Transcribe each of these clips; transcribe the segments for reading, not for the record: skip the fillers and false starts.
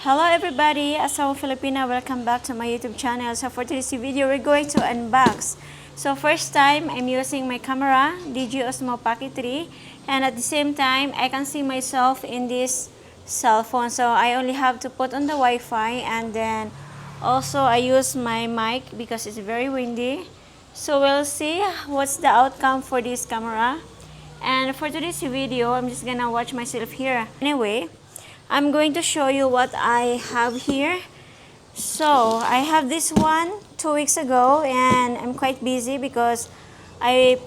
Hello everybody, Asawa Filipina, welcome back to my YouTube channel. So for today's video, we're going to unbox. So first time, I'm using my camera, DJI Osmo Pocket 3. And at the same time, I can see myself in this cell phone. So I only have to put on the Wi-Fi, and then also I use my mic because it's very windy. So we'll see what's the outcome for this camera. And for today's video, I'm just gonna watch myself here. Anyway, I'm going to show you what I have here. So I have this one 2 weeks ago, and I'm quite busy because I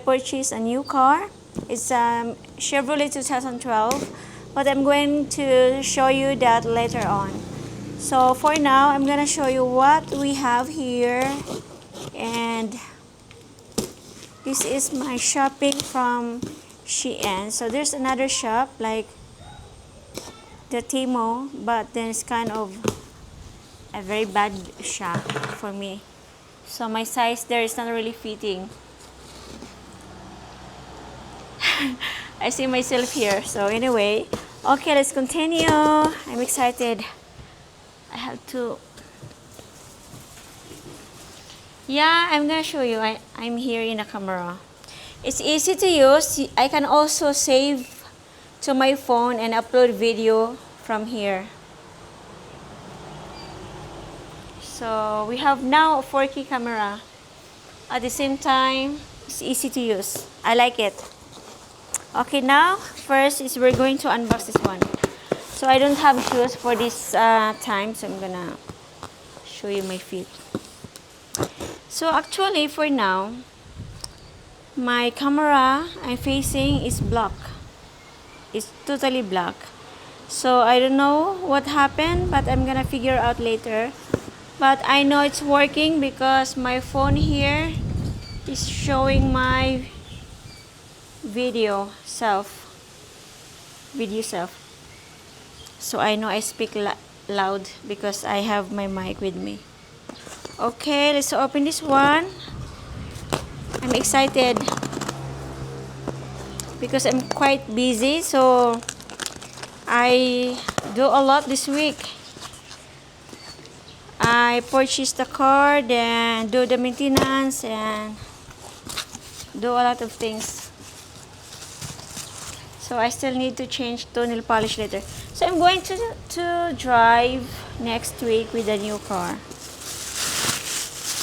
purchased a new car. It's Chevrolet 2012, but I'm going to show you that later on. So for now, I'm gonna show you what we have here, and this is my shopping from Shein. So there's another shop like the Timo, but then it's kind of a very bad shop for me. So my size there is not really fitting. I see myself here. So anyway, okay, let's continue. I'm excited. I have to. Yeah, I'm gonna show you. I'm here in the camera. It's easy to use. I can also save to my phone and upload video from here. So we have now a 4K camera. At the same time, it's easy to use. I like it. Okay, now first is we're going to unbox this one. So I don't have shoes for this time, so I'm gonna show you my feet. So actually for now, my camera I'm facing is black. It's totally black. So I don't know what happened, but I'm gonna figure out later. But I know it's working because my phone here is showing my video self. So I know I speak loud because I have my mic with me. Okay, let's open this one. I'm excited because I'm quite busy, so I do a lot this week. I purchased the car, then do the maintenance and do a lot of things. So I still need to change nail polish later. So I'm going to drive next week with a new car.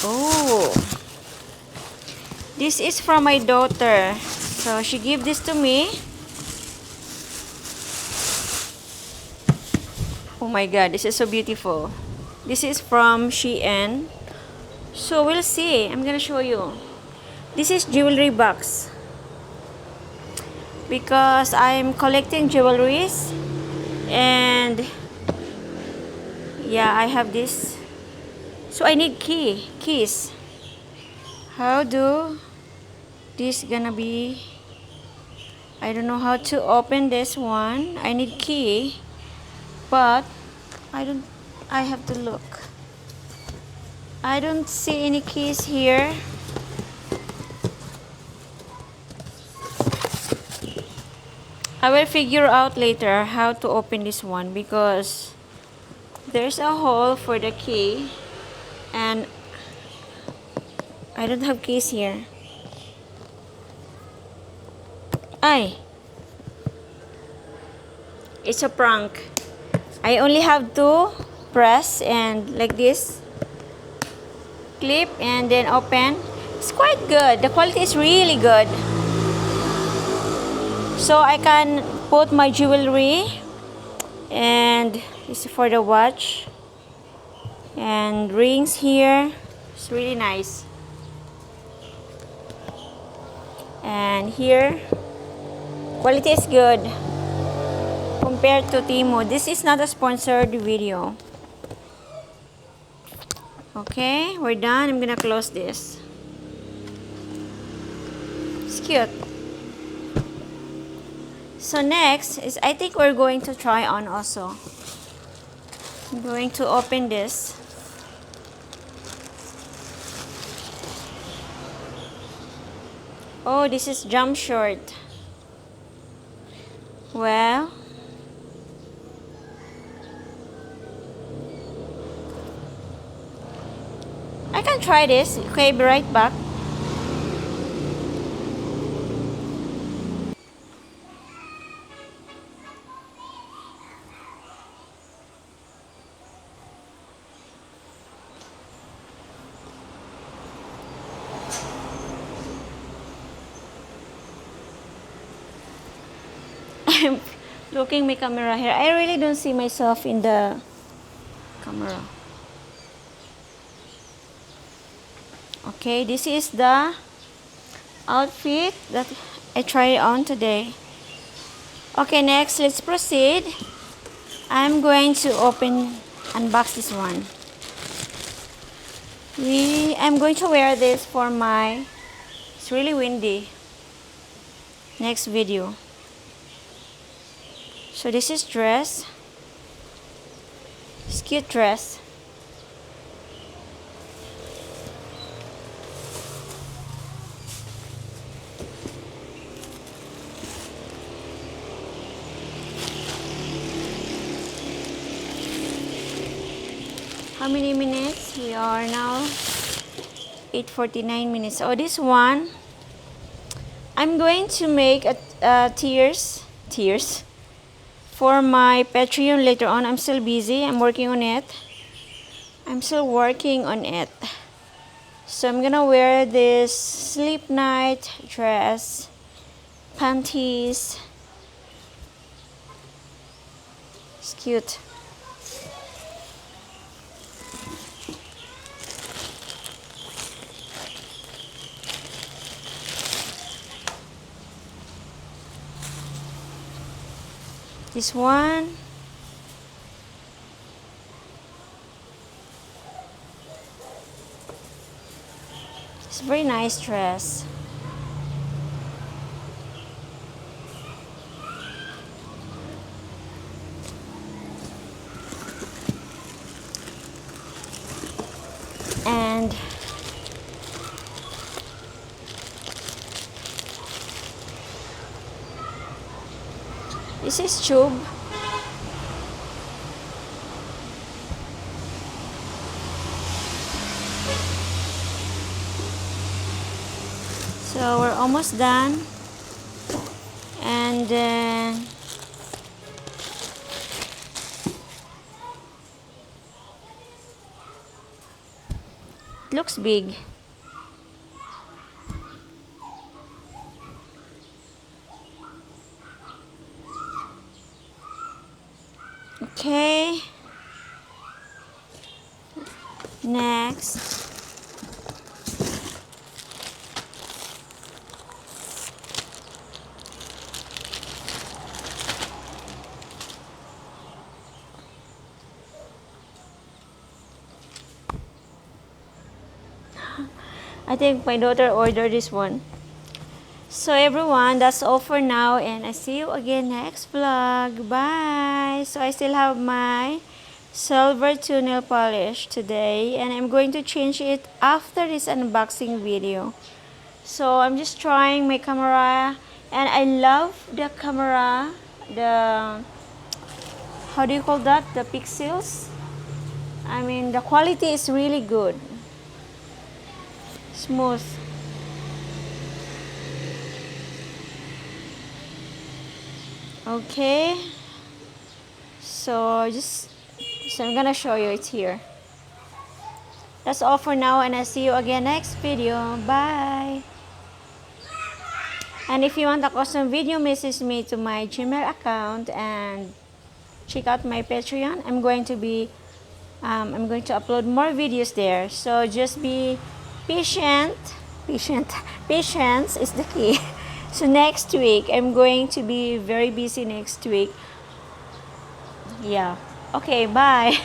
Oh, this is from my daughter. So she gave this to me. Oh my god, this is so beautiful. This is from Shein. So we'll see. I'm gonna show you. This is jewelry box. Because I'm collecting jewelries. And yeah, I have this. So I need keys. How do this gonna be? I don't know how to open this one. I need key, but I have to look. I don't see any keys here. I will figure out later how to open this one because there's a hole for the key and I don't have keys here. It's a prank. I only have to press and like this, clip and then open. It's quite good. The quality is really good. So I can put my jewelry, and this is for the watch and rings here. It's really nice. And here, quality is good compared to Timo. This is not a sponsored video. Okay, we're done. I'm gonna close this. It's cute. So next is, I think we're going to try on also. I'm going to open this. Oh, this is jump short. Well, I can try this. Okay, be right back. I'm looking my camera here. I really don't see myself in the camera. Okay, this is the outfit that I tried on today. Okay, next, let's proceed. I'm going to unbox this one. I'm going to wear this for it's really windy, next video. So this is dress. It's cute dress. How many minutes? We are now 8:49 minutes. Oh, this one, I'm going to make a tears for my Patreon later on. I'm still busy. I'm working on it. So I'm gonna wear this sleep night dress, panties. It's cute. This one, it's a very nice dress. And this is tube. So we're almost done. And then it looks big. Okay. Next. I think my daughter ordered this one. So everyone, that's all for now, and I see you again next vlog. Bye. So I still have my silver tone nail polish today, and I'm going to change it after this unboxing video. So I'm just trying my camera, and I love the camera, how do you call that, the pixels. I mean, the quality is really good, smooth. Okay, so I'm gonna show you it here. That's all for now, and I'll see you again next video. Bye. And if you want a custom video, message me to my Gmail account and check out my Patreon. I'm going to upload more videos there. So just be patient. Patience is the key. So next week, I'm going to be very busy next week. Yeah. Okay, bye.